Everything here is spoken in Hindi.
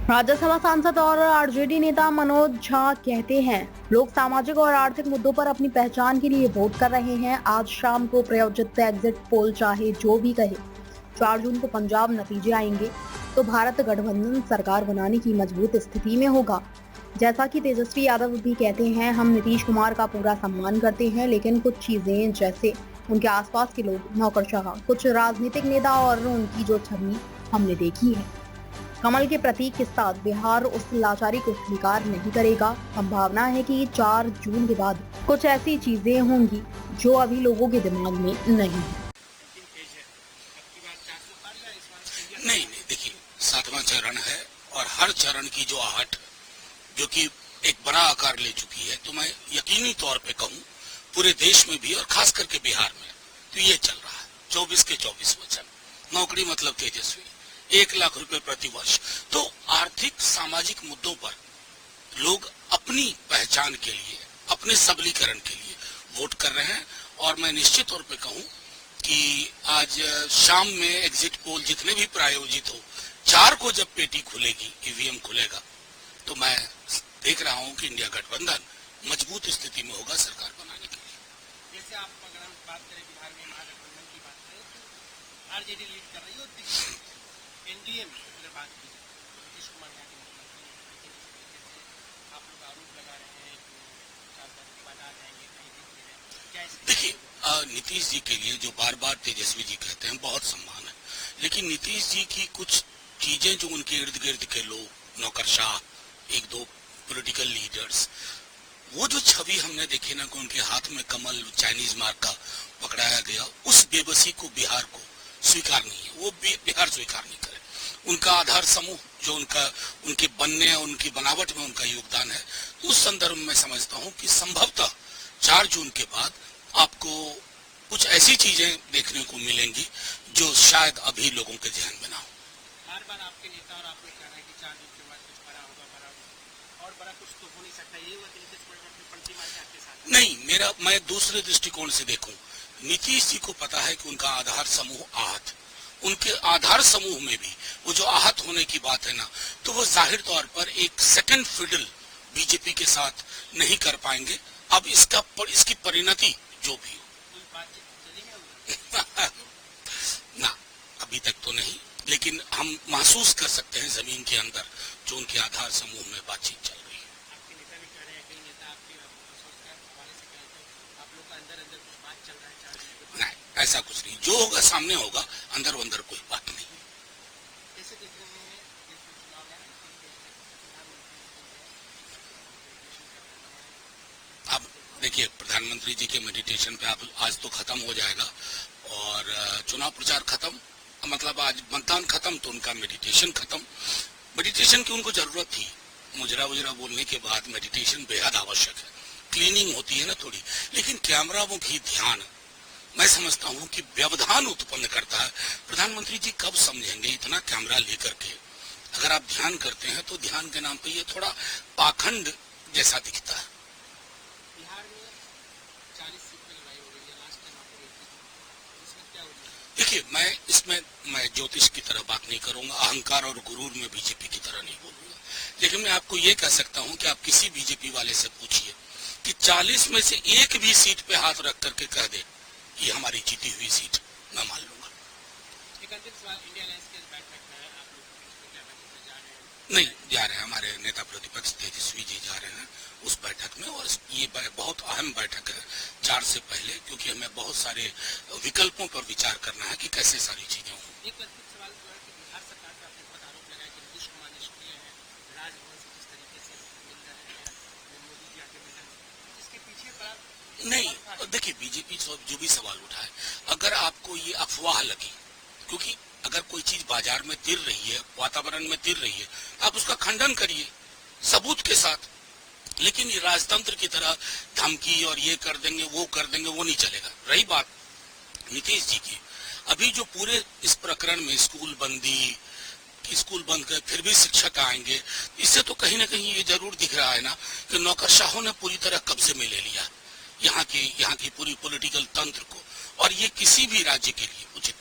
राज्यसभा सांसद और आरजेडी नेता मनोज झा कहते हैं, लोग सामाजिक और आर्थिक मुद्दों पर अपनी पहचान के लिए वोट कर रहे हैं। आज शाम को प्रायोजित एग्जिट पोल चाहे जो भी कहे, 4 जून को पंजाब नतीजे आएंगे तो भारत गठबंधन सरकार बनाने की मजबूत स्थिति में होगा। जैसा कि तेजस्वी यादव भी कहते हैं, हम नीतीश कुमार का पूरा सम्मान करते हैं, लेकिन कुछ चीजें जैसे उनके आसपास के लोग, नौकरशाह, कुछ राजनीतिक नेता और उनकी जो छवि हमने देखी है, कमल के प्रतीक के साथ बिहार उस लाचारी को स्वीकार नहीं करेगा। संभावना है कि 4 जून के बाद कुछ ऐसी चीजें होंगी जो अभी लोगों के दिमाग में नहीं है। नहीं, देखिए, 7वां चरण है और हर चरण की जो आहट जो कि एक बड़ा आकार ले चुकी है, तो मैं यकीनी तौर पे कहूँ पूरे देश में भी और खास करके बिहार में तो ये चल रहा है। 24 के 24 वचन, नौकरी मतलब तेजस्वी, 1 लाख रुपए प्रति वर्ष। तो आर्थिक सामाजिक मुद्दों पर लोग अपनी पहचान के लिए, अपने सबलीकरण के लिए वोट कर रहे हैं। और मैं निश्चित तौर पे कहूं कि आज शाम में एग्जिट पोल जितने भी प्रायोजित हो, 4 को जब पेटी खुलेगी, ईवीएम खुलेगा, तो मैं देख रहा हूं कि इंडिया गठबंधन मजबूत स्थिति में होगा सरकार बनाने के लिए। जैसे आप अगर हम बात करें बिहार में महागठबंधन की बात करें तो आरजेडी लीड कर रही है, एनडीए में अगर बात की जाए नीतीश कुमार यहाँ के मुख्यमंत्री, आप लोग आरोप लगा रहे हैं कि 4 साल के बाद आ जाएंगे, कहीं दिख नहीं रहे, क्या देखिए, नीतीश जी के लिए जो बार बार तेजस्वी जी कहते हैं बहुत सम्मान है, लेकिन नीतीश जी की कुछ चीजें जो उनके इर्द गिर्द के लोग, नौकरशाह, 1-2 पॉलिटिकल लीडर्स, वो जो छवि हमने देखी ना कि उनके हाथ में कमल चाइनीज मार्क का पकड़ाया गया, उस बेबसी को बिहार को स्वीकार नहीं है, वो बिहार स्वीकार नहीं करे। उनका आधार समूह जो उनके बनने और उनकी बनावट में उनका योगदान है, उस संदर्भ में समझता हूं कि संभवतः 4 जून के बाद आपको कुछ ऐसी चीजें देखने को मिलेंगी जो शायद अभी लोगों के ध्यान में ना हो। बार बार आपके नेता और आप लोग कह रहे हैं कि 4 जून के बाद कुछ बड़ा होगा, और बड़ा कुछ तो हो नहीं सकता, ये हुआ कि नीतीश परिवर्तन पंक्ति मार के आपके साथ नहीं, मैं दूसरे दृष्टिकोण से देखूं, नीतीश जी को पता है कि उनका आधार समूह आहत, उनके आधार समूह में भी वो जो आहत होने की बात है ना, तो वो जाहिर तौर पर एक सेकंड फिडल बीजेपी के साथ नहीं कर पाएंगे। अब इसकी परिणति जो भी हो ना, अभी तक तो नहीं, लेकिन हम महसूस कर सकते हैं जमीन के अंदर जो उनके आधार समूह में बातचीत चल रही है। आपके नेता भी कह रहे हैं, कई नेता आपके सोच के हवाले से कह रहे हैं आप लोग का अंदर कुछ बात चल रहा है। नहीं, ऐसा कुछ नहीं, जो होगा सामने होगा, अंदर कोई बात नहीं। कैसे देख रहे हैं अब देखिए, प्रधानमंत्री जी के मेडिटेशन पे आज तो खत्म हो जाएगा और चुनाव प्रचार खत्म, मतलब आज मतदान खत्म तो उनका मेडिटेशन खत्म। मेडिटेशन की उनको जरूरत थी, मुजरा बोलने के बाद मेडिटेशन बेहद आवश्यक है, क्लीनिंग होती है ना थोड़ी, लेकिन कैमरा मुखी ध्यान मैं समझता हूं कि व्यवधान उत्पन्न करता है। प्रधानमंत्री जी कब समझेंगे इतना कैमरा लेकर के? अगर आप ध्यान करते हैं तो ध्यान के नाम पे ये थोड़ा पाखंड जैसा दिखता है। बिहार में 40 सीट पर लड़ाई हो रही है, लास्ट टाइम आपको इसमें क्या होगा? देखिए, मैं ज्योतिष की तरह बात नहीं करूंगा, अहंकार और गुरूर में बीजेपी की तरह नहीं बोलूंगा, लेकिन मैं आपको ये कह सकता हूं कि आप किसी बीजेपी वाले से पूछिए कि 40 में से एक भी सीट पे हाथ रख करके कह दे ये हमारी जीती हुई सीट, मैं मान लूंगा। नहीं जा रहे हैं, हमारे नेता प्रतिपक्ष तेजस्वी जी जा रहे हैं उस बैठक में, और ये बहुत अहम बैठक है 4 से पहले, क्योंकि हमें बहुत सारे विकल्पों पर विचार करना है कि कैसे सारी चीजें हों। नहीं, देखिए, बीजेपी जो भी सवाल उठाए, अगर आपको ये अफवाह लगी, क्योंकि अगर कोई चीज बाजार में तिर रही है, वातावरण में तिर रही है, आप उसका खंडन करिए सबूत के साथ, लेकिन ये राजतंत्र की तरह धमकी और ये कर देंगे वो कर देंगे, वो नहीं चलेगा। रही बात नीतीश जी की, अभी जो पूरे इस प्रकरण में स्कूल बंद कर फिर भी शिक्षक आएंगे, इससे तो कहीं ना कहीं ये जरूर दिख रहा है ना कि नौकरशाहों ने पूरी तरह कब्जे में ले लिया यहाँ की पूरी पॉलिटिकल तंत्र को, और ये किसी भी राज्य के लिए उचित